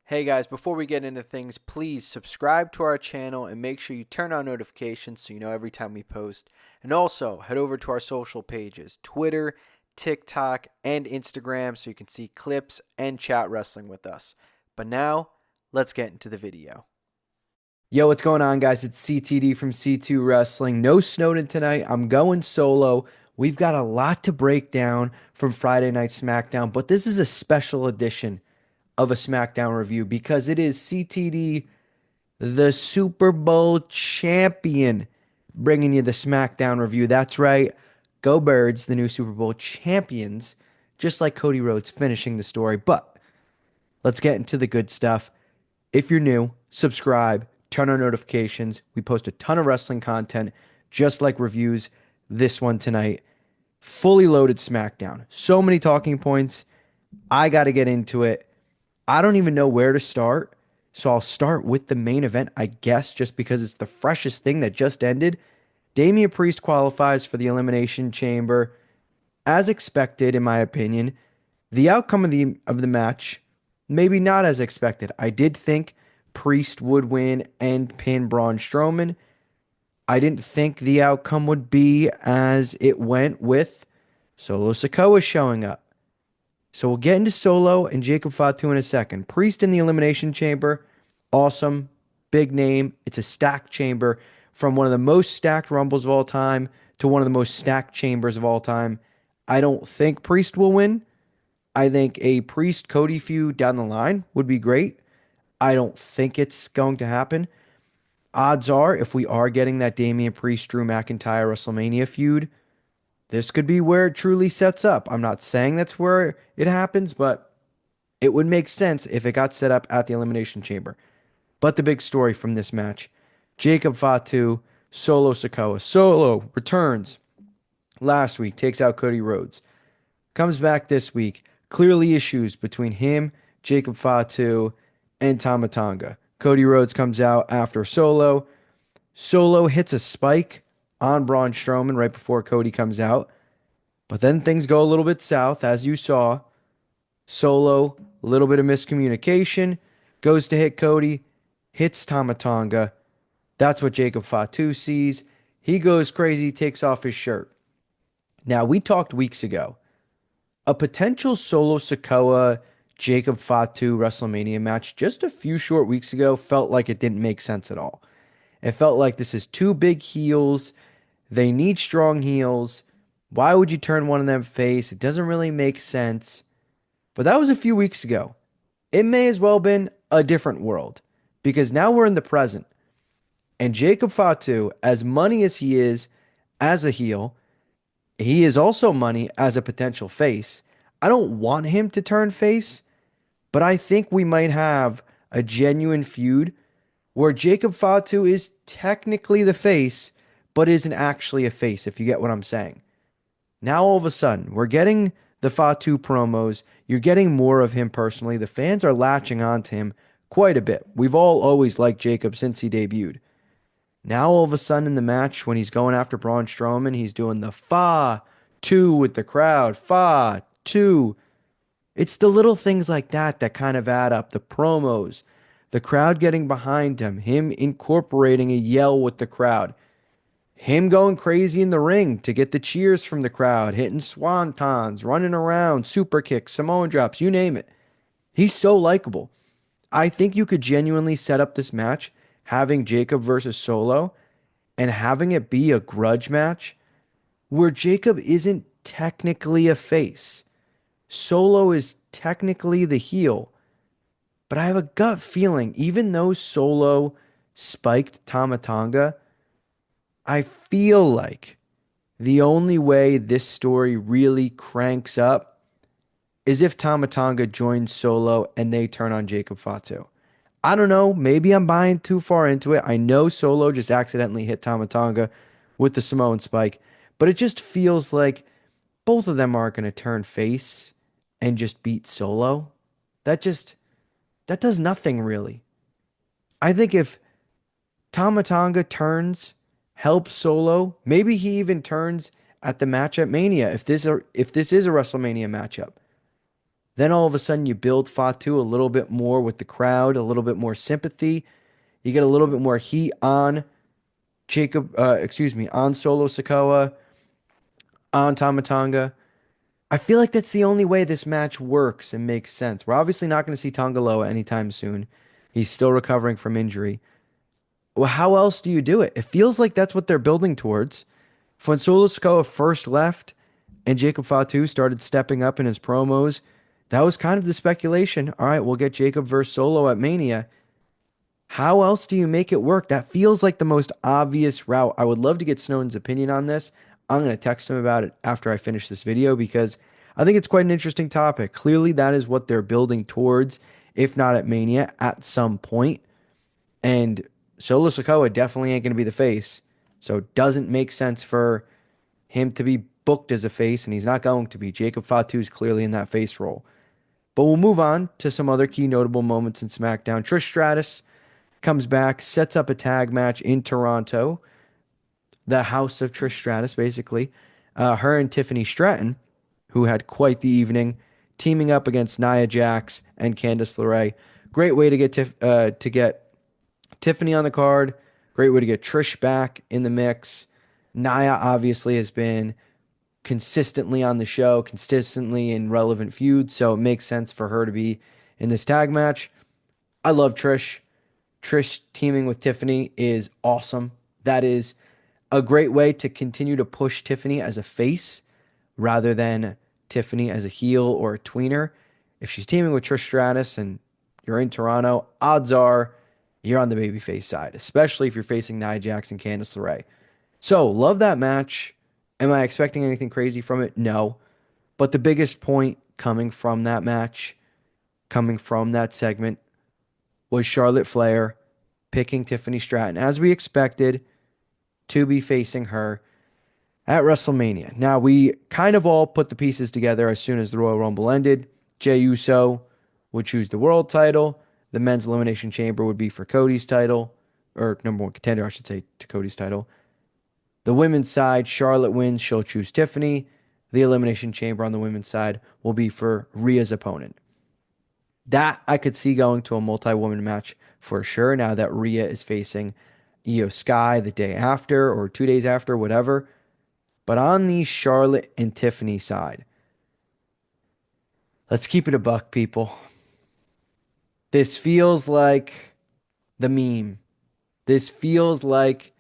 Hey guys, before we get into things, please subscribe to our channel and make sure you turn on notifications so you know every time we post. And also, head over to our social pages, Twitter, TikTok, and Instagram so you can see clips and chat wrestling with us. But now, let's get into the video. Yo, what's going on, guys? It's CTD from C2 Wrestling. No Snowden tonight. I'm going solo. We've got a lot to break down from Friday Night SmackDown, but this is a special edition of a SmackDown review because it is CTD, the Super Bowl champion, bringing you the SmackDown review. That's right. Go Birds, the new Super Bowl champions, just like Cody Rhodes finishing the story. But let's get into the good stuff. If you're new, subscribe, turn on notifications. We post a ton of wrestling content, just like reviews. This one tonight, fully loaded SmackDown. So many talking points. I got to get into it. I don't even know where to start. So I'll start with the main event, I guess, just because it's the freshest thing that just ended. Damian Priest qualifies for the Elimination Chamber. As expected, in my opinion. The outcome of the match, maybe not as expected. I did think Priest would win and pin Braun Strowman. I didn't think the outcome would be as it went with SIkoa showing up. So we'll get into Solo and Jacob Fatu in a second. Priest in the Elimination Chamber. Awesome. Big name. It's a stacked chamber from one of the most stacked Rumbles of all time to one of the most stacked chambers of all time. I don't think Priest will win. I think a Priest-Cody feud down the line would be great. I don't think it's going to happen. Odds are, if we are getting that Damian Priest-Drew McIntyre WrestleMania feud, this could be where it truly sets up. I'm not saying that's where it happens, but it would make sense if it got set up at the Elimination Chamber. But the big story from this match, Jacob Fatu, SIkoa. Solo returns last week, takes out Cody Rhodes. Comes back this week. Clearly issues between him, Jacob Fatu, and Tama Tonga. Cody Rhodes comes out after Solo. Solo hits a spike on Braun Strowman right before Cody comes out. But then things go a little bit south, as you saw. Solo, a little bit of miscommunication, goes to hit Cody, hits Tama Tonga. That's what Jacob Fatu sees. He goes crazy, takes off his shirt. Now, we talked weeks ago. A potential SIkoa Jacob Fatu WrestleMania match just a few short weeks ago felt like it didn't make sense at all. It felt like this is two big heels. They need strong heels. Why would you turn one of them face? It doesn't really make sense. But that was a few weeks ago. It may as well have been a different world because now we're in the present. And Jacob Fatu, as money as he is as a heel, he is also money as a potential face. I don't want him to turn face, but I think we might have a genuine feud where Jacob Fatu is technically the face, but isn't actually a face, if you get what I'm saying. Now, all of a sudden, we're getting the Fatu promos. You're getting more of him personally. The fans are latching on to him quite a bit. We've all always liked Jacob since he debuted. Now, all of a sudden, in the match, when he's going after Braun Strowman, he's doing the Fa-2 with the crowd. Fa-2. It's the little things like that that kind of add up. The promos, the crowd getting behind him incorporating a yell with the crowd, him going crazy in the ring to get the cheers from the crowd, hitting swantons, running around, super kicks, Samoan drops, you name it. He's so likable. I think you could genuinely set up this match, having Jacob versus Solo, and having it be a grudge match where Jacob isn't technically a face. Solo is technically the heel. But I have a gut feeling, even though Solo spiked Tama Tonga, I feel like the only way this story really cranks up is if Tama Tonga joins Solo and they turn on Jacob Fatu. I don't know. Maybe I'm buying too far into it. I know Solo just accidentally hit Tama Tonga with the Samoan spike, but it just feels like both of them are going to turn face and just beat Solo. That does nothing really. I think if Tama Tonga turns, helps Solo, maybe he even turns at the match at Mania if this is a WrestleMania matchup. Then all of a sudden you build Fatu a little bit more with the crowd, a little bit more sympathy. You get a little bit more heat on on Solo Sikoa, on Tamatanga. I feel like that's the only way this match works and makes sense. We're obviously not going to see Tongaloa anytime soon. He's still recovering from injury. Well, how else do you do it? It feels like that's what they're building towards. When Solo Sikoa first left and Jacob Fatu started stepping up in his promos, that was kind of the speculation. All right, we'll get Jacob versus Solo at Mania. How else do you make it work? That feels like the most obvious route. I would love to get Snowden's opinion on this. I'm going to text him about it after I finish this video because I think it's quite an interesting topic. Clearly, that is what they're building towards, if not at Mania, at some point. And Solo Sikoa definitely ain't going to be the face. So it doesn't make sense for him to be booked as a face, and he's not going to be. Jacob Fatu is clearly in that face role. But we'll move on to some other key notable moments in SmackDown. Trish Stratus comes back, sets up a tag match in Toronto, the house of Trish Stratus, basically. Her and Tiffany Stratton, who had quite the evening, teaming up against Nia Jax and Candice LeRae. Great way to get Tiffany on the card. Great way to get Trish back in the mix. Nia obviously has been consistently on the show, consistently in relevant feuds, so it makes sense for her to be in this tag match. I love Trish. Trish teaming with Tiffany is awesome. That is a great way to continue to push Tiffany as a face rather than Tiffany as a heel or a tweener. If she's teaming with Trish Stratus and you're in Toronto, odds are you're on the babyface side, especially if you're facing Nia Jax and Candice LeRae. So, love that match. Am I expecting anything crazy from it? No. But the biggest point coming from that match, coming from that segment, was Charlotte Flair picking Tiffany Stratton, as we expected, to be facing her at WrestleMania. Now, we kind of all put the pieces together as soon as the Royal Rumble ended. Jey Uso would choose the world title. The men's elimination chamber would be for Cody's title, or number one contender, I should say, to Cody's title. The women's side, Charlotte wins. She'll choose Tiffany. The elimination chamber on the women's side will be for Rhea's opponent. That I could see going to a multi-woman match for sure now that Rhea is facing Io Sky the day after or 2 days after, whatever. But on the Charlotte and Tiffany side, let's keep it a buck, people. This feels like the meme. This feels like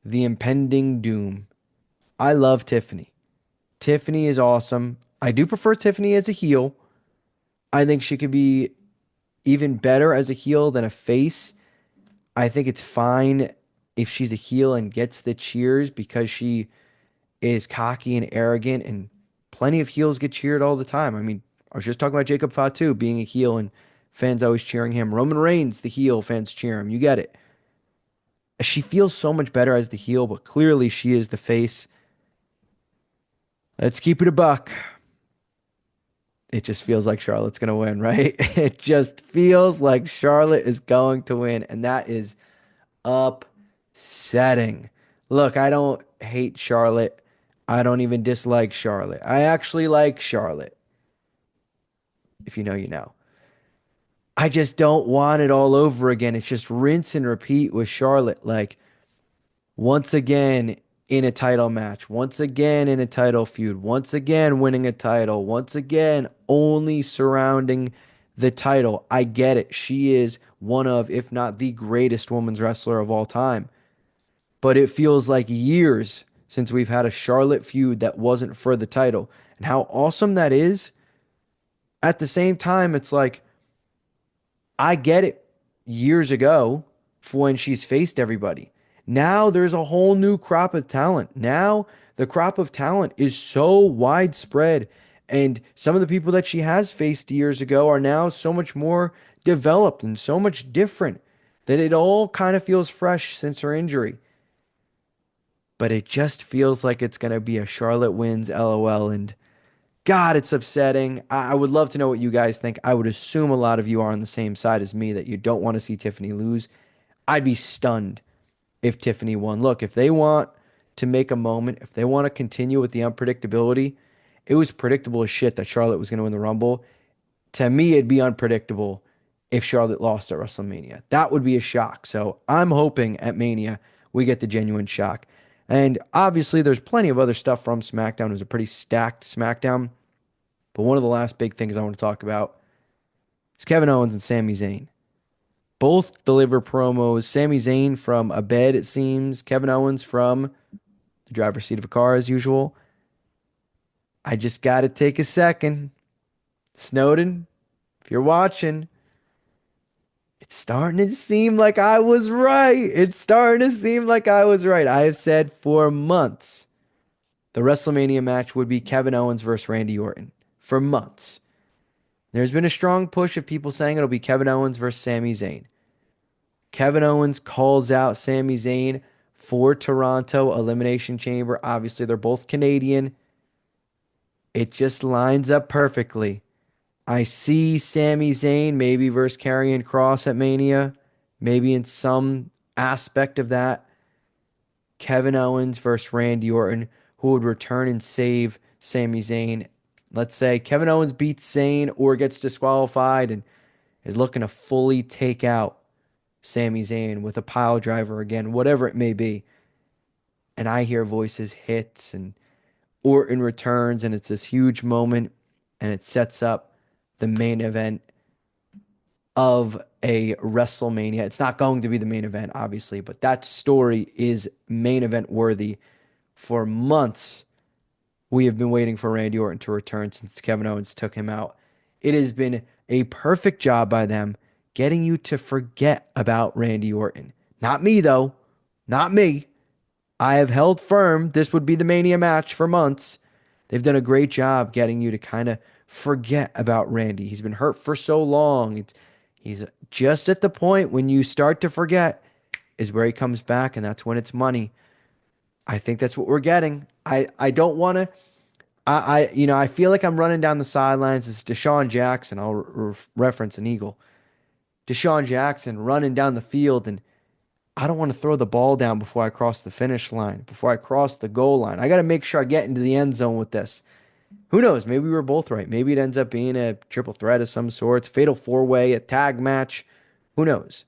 the impending doom. I love Tiffany. Tiffany is awesome. I do prefer Tiffany as a heel. I think she could be even better as a heel than a face. I think it's fine if she's a heel and gets the cheers because she is cocky and arrogant, and plenty of heels get cheered all the time. I mean, I was just talking about Jacob Fatu being a heel and fans always cheering him. Roman Reigns, the heel, fans cheer him. You get it. She feels so much better as the heel, but clearly she is the face. Let's keep it a buck. It just feels like Charlotte's going to win, right? It just feels like Charlotte is going to win, and that is upsetting. Look, I don't hate Charlotte. I don't even dislike Charlotte. I actually like Charlotte. If you know, you know. I just don't want it all over again. It's just rinse and repeat with Charlotte. Like, once again in a title match, once again in a title feud, once again winning a title, once again only surrounding the title. I get it. She is one of, if not the greatest women's wrestler of all time. But it feels like years since we've had a Charlotte feud that wasn't for the title. And how awesome that is. At the same time, it's like, I get it years ago for when she's faced everybody. Now there's a whole new crop of talent. Now the crop of talent is so widespread. And some of the people that she has faced years ago are now so much more developed and so much different that it all kind of feels fresh since her injury. But it just feels like it's going to be a Charlotte wins LOL. And God, it's upsetting. I would love to know what you guys think. I would assume a lot of you are on the same side as me, that you don't want to see Tiffany lose. I'd be stunned if Tiffany won. Look, if they want to make a moment, if they want to continue with the unpredictability, it was predictable as shit that Charlotte was going to win the Rumble. To me, it'd be unpredictable if Charlotte lost at WrestleMania. That would be a shock. So I'm hoping at Mania we get the genuine shock. And obviously, there's plenty of other stuff from SmackDown. It was a pretty stacked SmackDown. But one of the last big things I want to talk about is Kevin Owens and Sami Zayn. Both deliver promos. Sami Zayn from a bed, it seems. Kevin Owens from the driver's seat of a car, as usual. I just got to take a second. Snowden, if you're watching, it's starting to seem like I was right. It's starting to seem like I was right. I have said for months the WrestleMania match would be Kevin Owens versus Randy Orton. For months. There's been a strong push of people saying it'll be Kevin Owens versus Sami Zayn. Kevin Owens calls out Sami Zayn for Toronto Elimination Chamber. Obviously, they're both Canadian. It just lines up perfectly. I see Sami Zayn maybe versus Karrion Kross at Mania. Maybe in some aspect of that. Kevin Owens versus Randy Orton, who would return and save Sami Zayn. Let's say Kevin Owens beats Zayn or gets disqualified and is looking to fully take out Sami Zayn with a pile driver again, whatever it may be. And I hear voices hits and Orton returns and it's this huge moment and it sets up the main event of a WrestleMania. It's not going to be the main event, obviously, but that story is main event worthy. For months, we have been waiting for Randy Orton to return since Kevin Owens took him out. It has been a perfect job by them getting you to forget about Randy Orton. Not me, though. Not me. I have held firm this would be the Mania match for months. They've done a great job getting you to kind of forget about Randy. He's been hurt for so long. He's just at the point when you start to forget is where he comes back, and that's when it's money. I think that's what we're getting. I don't want to. I feel like I'm running down the sidelines. It's Deshaun Jackson. I'll reference an Eagle. Deshaun Jackson running down the field, and I don't want to throw the ball down before I cross the finish line, before I cross the goal line. I got to make sure I get into the end zone with this. Who knows? Maybe we were both right. Maybe it ends up being a triple threat of some sorts, fatal four-way, a tag match. Who knows?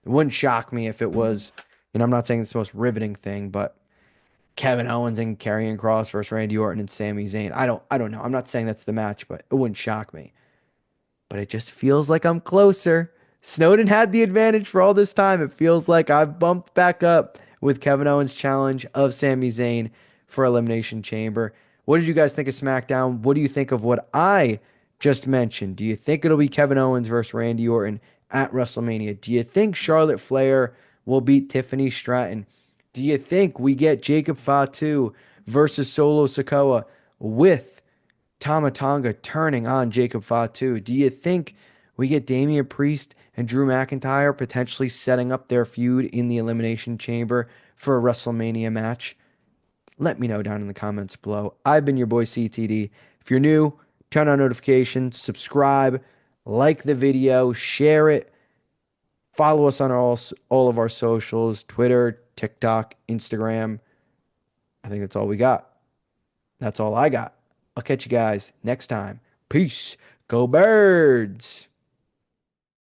It wouldn't shock me if it was, I'm not saying it's the most riveting thing, but Kevin Owens and Karrion Kross versus Randy Orton and Sami Zayn. I don't know. I'm not saying that's the match, but it wouldn't shock me. But it just feels like I'm closer. Snowden had the advantage for all this time. It feels like I've bumped back up with Kevin Owens' challenge of Sami Zayn for Elimination Chamber. What did you guys think of SmackDown? What do you think of what I just mentioned? Do you think it'll be Kevin Owens versus Randy Orton at WrestleMania? Do you think Charlotte Flair will beat Tiffany Stratton? Do you think we get Jacob Fatu versus Solo SIkoa with Tama Tonga turning on Jacob Fatu? Do you think we get Damian Priest and Drew McIntyre potentially setting up their feud in the Elimination Chamber for a WrestleMania match? Let me know down in the comments below. I've been your boy CTD. If you're new, turn on notifications, subscribe, like the video, share it. Follow us on all of our socials, Twitter, TikTok, Instagram. I think that's all we got. That's all I got. I'll catch you guys next time. Peace. Go Birds.